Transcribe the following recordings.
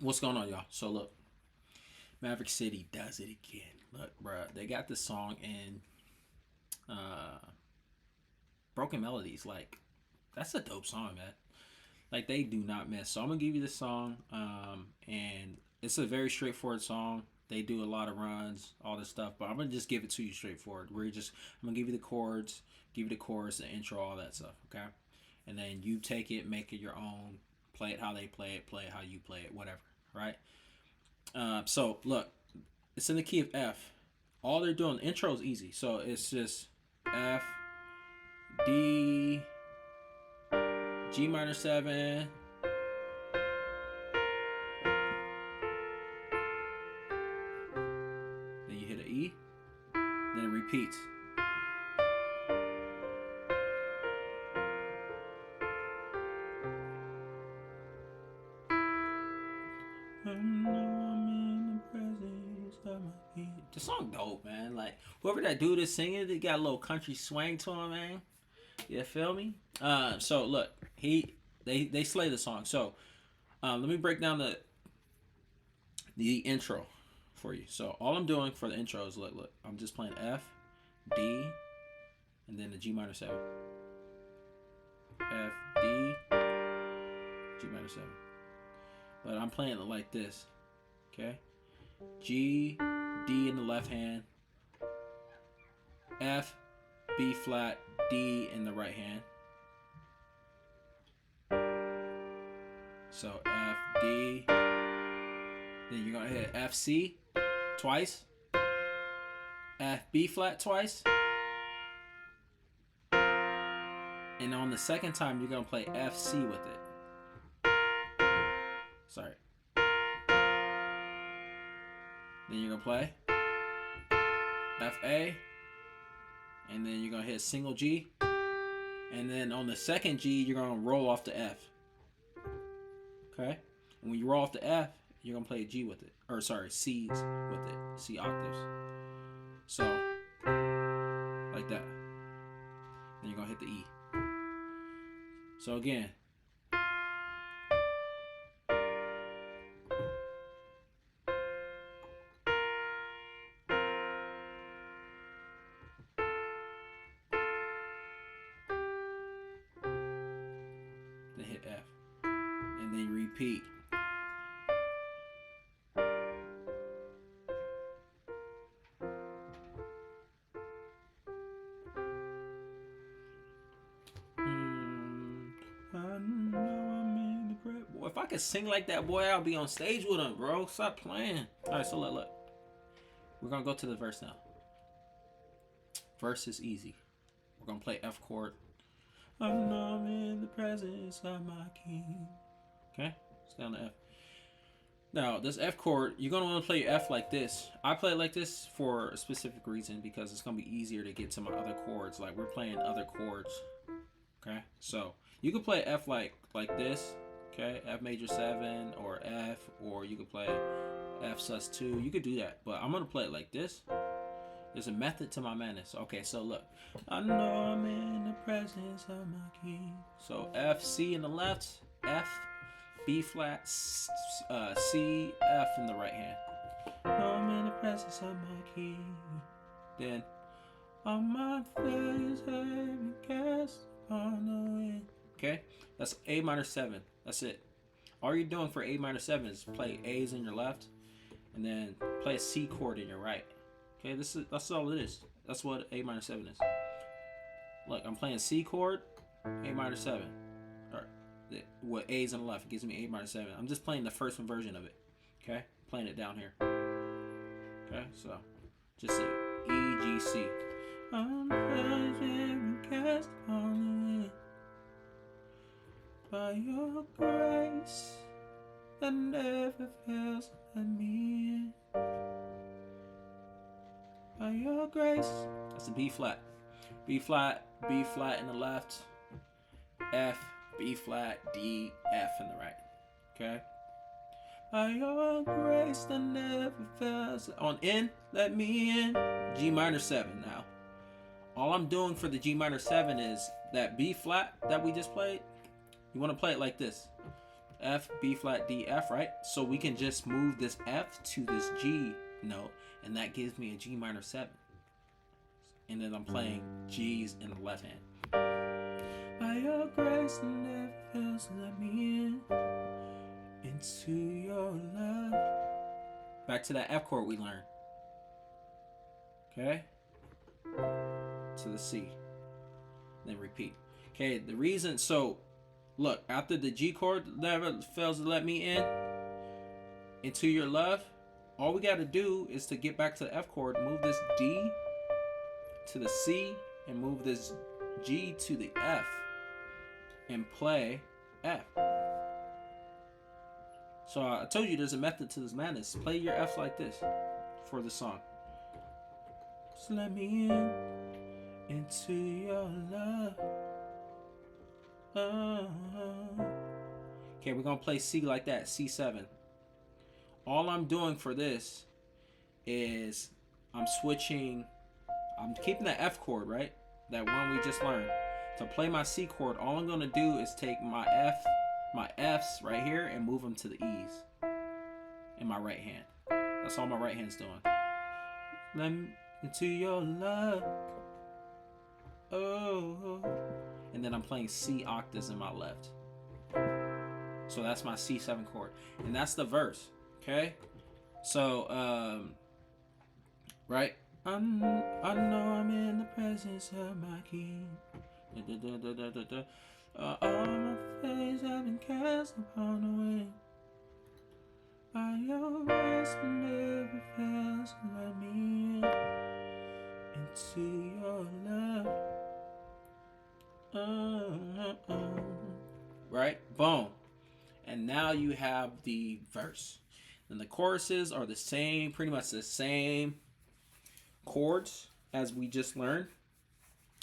What's going on, y'all? So look, Maverick City does it again. Look, bruh, they got this song in uh, Broken Melodies. Like, that's a dope song, man. Like, they do not miss. So I'm gonna give you this song, and it's a very straightforward song. They do a lot of runs, all this stuff, but I'm gonna just give it to you straightforward. I'm gonna give you the chords, give you the chorus, the intro, all that stuff, okay? And then you take it, make it your own, play it how they play it how you play it, whatever, right? So look, it's in the key of F. All they're doing, the intro is easy. So it's just F, D, G minor 7, then you hit an E, then it repeats. The song dope, man. Like, whoever that dude is singing, they got a little country swing to him, man. You feel me? So look, they slay the song. So let me break down the intro for you. So all I'm doing for the intro is look, I'm just playing F, D, and then the G minor 7. F, D, G minor 7. But I'm playing it like this. Okay? G, D in the left hand, F, B flat, D in the right hand. So F, D. Then you're gonna hit F, C twice, F, B flat twice. And on the second time, you're gonna play F, C with it. Sorry. Then you're gonna play F, A. And then you're gonna hit single G. And then on the second G, you're gonna roll off the F. Okay? And when you roll off the F, you're gonna play a G with it. Or sorry, C's with it. C octaves. So, like that. Then you're gonna hit the E. So again. Then hit F. And then you repeat. Boy, if I could sing like that, boy, I'll be on stage with him, bro. Stop playing. Alright, so look. We're gonna go to the verse now. Verse is easy. We're gonna play F chord. I know I'm in the presence of my king. Okay? Stay on the F. Now, this F chord, you're going to want to play F like this. I play it like this for a specific reason because it's going to be easier to get to my other chords. Like, we're playing other chords. Okay? So, you can play F like this. Okay? F major 7 or F, or you could play F sus2. You could do that. But I'm going to play it like this. There's a method to my madness. Okay, so look. I know I'm in the presence of my king. So F, C in the left, F, B flat, C, F in the right hand. I'm in the presence of my king. Then, on my face heaven cast upon the wind. Okay, that's A minor 7. That's it. All you're doing for A minor 7 is play A's in your left, and then play a C chord in your right. Okay, that's all it is. That's what A minor 7 is. Look, I'm playing C chord, A minor 7. Or what A's on the left, it gives me A minor 7. I'm just playing the first one version of it. Okay? Playing it down here. Okay, so just say E, G, C. I'm cast upon the wind by your grace that never fails let me in. By your grace. That's a B flat. B flat in the left. F, B flat, D, F in the right. Okay? By your grace that never fails. On in, let me in. G minor 7 now. All I'm doing for the G minor 7 is that B flat that we just played. You want to play it like this. F, B flat, D, F, right? So we can just move this F to this G note, and that gives me a G minor 7. And then I'm playing G's in the left hand. By your grace never fails to let me in into your love. Back to that F chord we learned. Okay? To the C. Then repeat. Okay, the reason, so look, after the G chord never fails to let me in into your love, all we got to do is to get back to the F chord, move this D to the C, and move this G to the F, and play F. So I told you there's a method to this madness. Play your Fs like this for the song. Just let me in into your love. Okay, we're gonna play C like that, C7. All I'm doing for this is I'm keeping the F chord, right? That one we just learned. To play my C chord, all I'm gonna do is take my Fs right here and move them to the E's in my right hand. That's all my right hand's doing. Let me into your love. Oh. And then I'm playing C octaves in my left. So that's my C7 chord. And that's the verse. Okay? So, right? I know I'm in the presence of my King. All my face have been cast upon the wind. By your grace never fails to let me in into your love. Right? Boom. And now you have the verse. And the choruses are the same, pretty much the same chords as we just learned.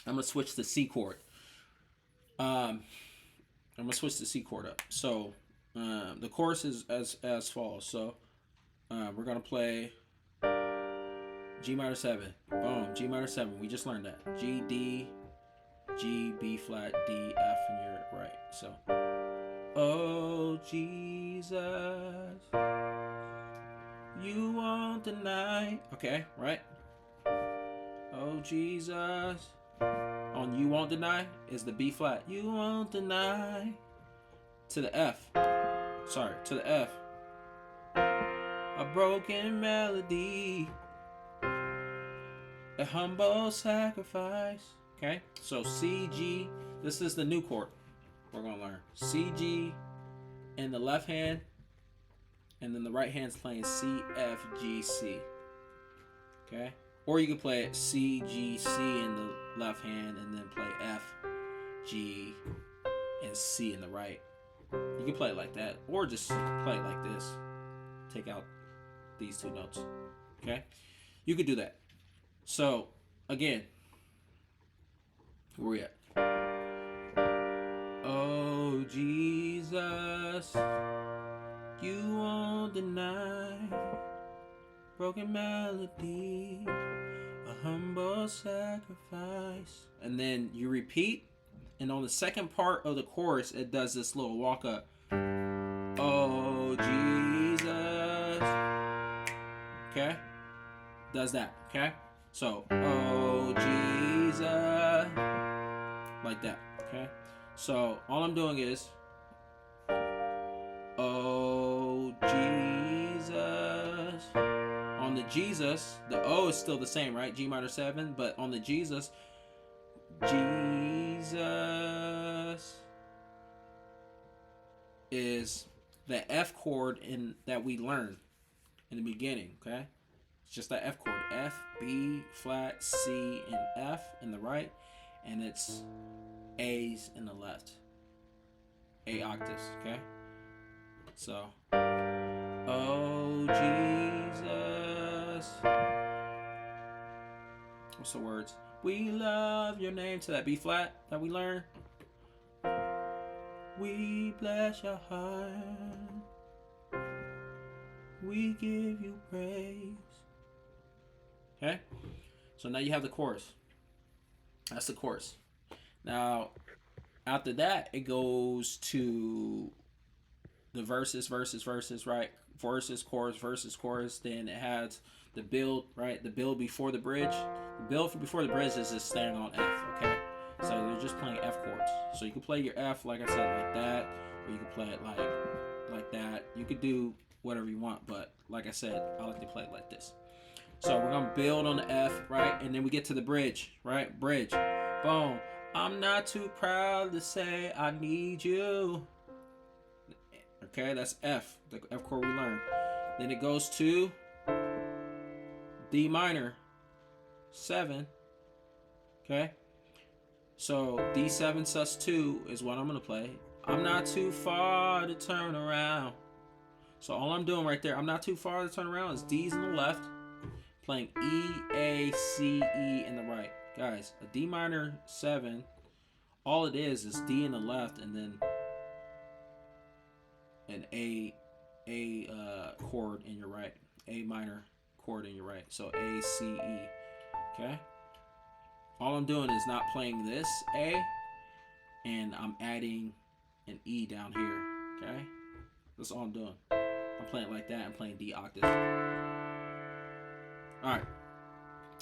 I'm going to switch the C chord. I'm going to switch the C chord up. So the chorus is as follows. So we're going to play G minor 7. Boom. G minor 7. We just learned that. G, D, G, B flat, D, F, and you're right. So, oh Jesus, you won't deny. Okay, right? Oh Jesus. On you won't deny is the B flat. You won't deny. To the F. Sorry, to the F. A broken melody. A humble sacrifice. Okay, so C, G. This is the new chord we're going to learn. C, G in the left hand. And then the right hand's playing C, F, G, C. Okay? Or you can play it C, G, C in the left hand and then play F, G, and C in the right. You can play it like that. Or just play it like this. Take out these two notes. Okay? You could do that. So, again, where we at? Oh, Jesus, you won't deny. Broken melody, a humble sacrifice. And then you repeat, and on the second part of the chorus, it does this little walk up. Oh, Jesus. Okay? Does that, okay? So, oh, Jesus. Like that, okay? So, all I'm doing is, oh, Jesus. On the Jesus, the O is still the same, right? G minor 7, but on the Jesus is the F chord that we learned in the beginning, okay? It's just that F chord. F, B, flat, C, and F in the right, and it's A's in the left. A octaves, okay? So, oh, Jesus. What's the words? We love your name, to that B flat that we learned. We bless your heart. We give you praise. Okay? So now you have the chorus. That's the chorus. Now, after that, it goes to the verses, right? Verses, chorus. Then it has the build, right? The build before the bridge. The build before the bridge is just staying on F, okay? So they're just playing F chords. So you can play your F, like I said, like that, or you can play it like that. You could do whatever you want, but like I said, I like to play it like this. So we're gonna build on the F, right? And then we get to the bridge, right? Bridge. Boom. I'm not too proud to say I need you. Okay, that's F, the F chord we learned. Then it goes to D minor, 7. Okay, so D7 sus2 is what I'm gonna play. I'm not too far to turn around. So all I'm doing right there, I'm not too far to turn around, is D's in the left, playing E, A, C, E in the right. Guys, a D minor 7, all it is D in the left and then an A chord in your right. A minor chord in your right. So A, C, E. Okay? All I'm doing is not playing this A, and I'm adding an E down here. Okay? That's all I'm doing. I'm playing it like that. I'm playing D octave. Alright.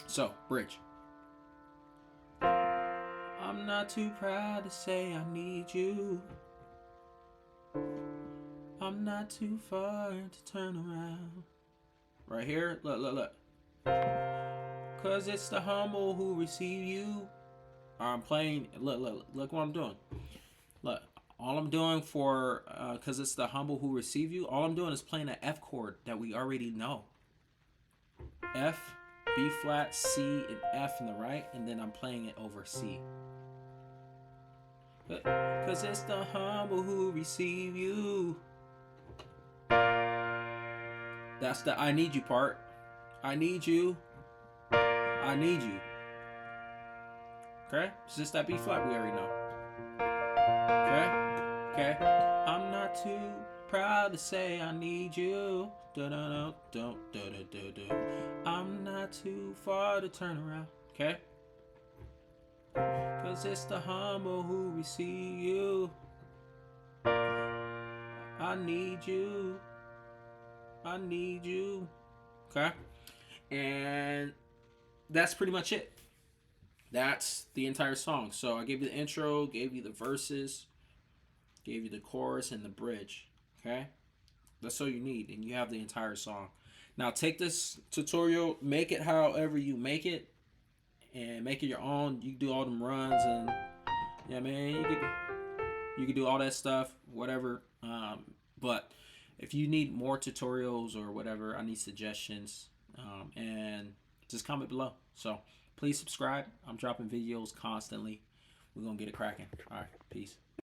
So, bridge. I'm not too proud to say I need you. I'm not too far to turn around. Right here, look. Cause it's the humble who receive you. I'm playing, look what I'm doing. Look, all I'm doing for, cause it's the humble who receive you, all I'm doing is playing an F chord that we already know. F, B flat, C, and F in the right, and then I'm playing it over C. Cause it's the humble who receive you. That's the I need you part. I need you. I need you. Okay? It's just that B flat we already know. Okay? I'm not too proud to say I need you. I'm not too far to turn around. Okay? Cause it's the humble who receive you. I need you. I need you. Okay? And that's pretty much it. That's the entire song. So I gave you the intro, gave you the verses, gave you the chorus and the bridge. Okay? That's all you need, and you have the entire song. Now take this tutorial, make it however you make it, and make it your own. You can do all them runs and yeah, man, you can do all that stuff, whatever. But if you need more tutorials or whatever, I need suggestions, and just comment below. So please subscribe. I'm dropping videos constantly. We're gonna get it cracking. All right, peace.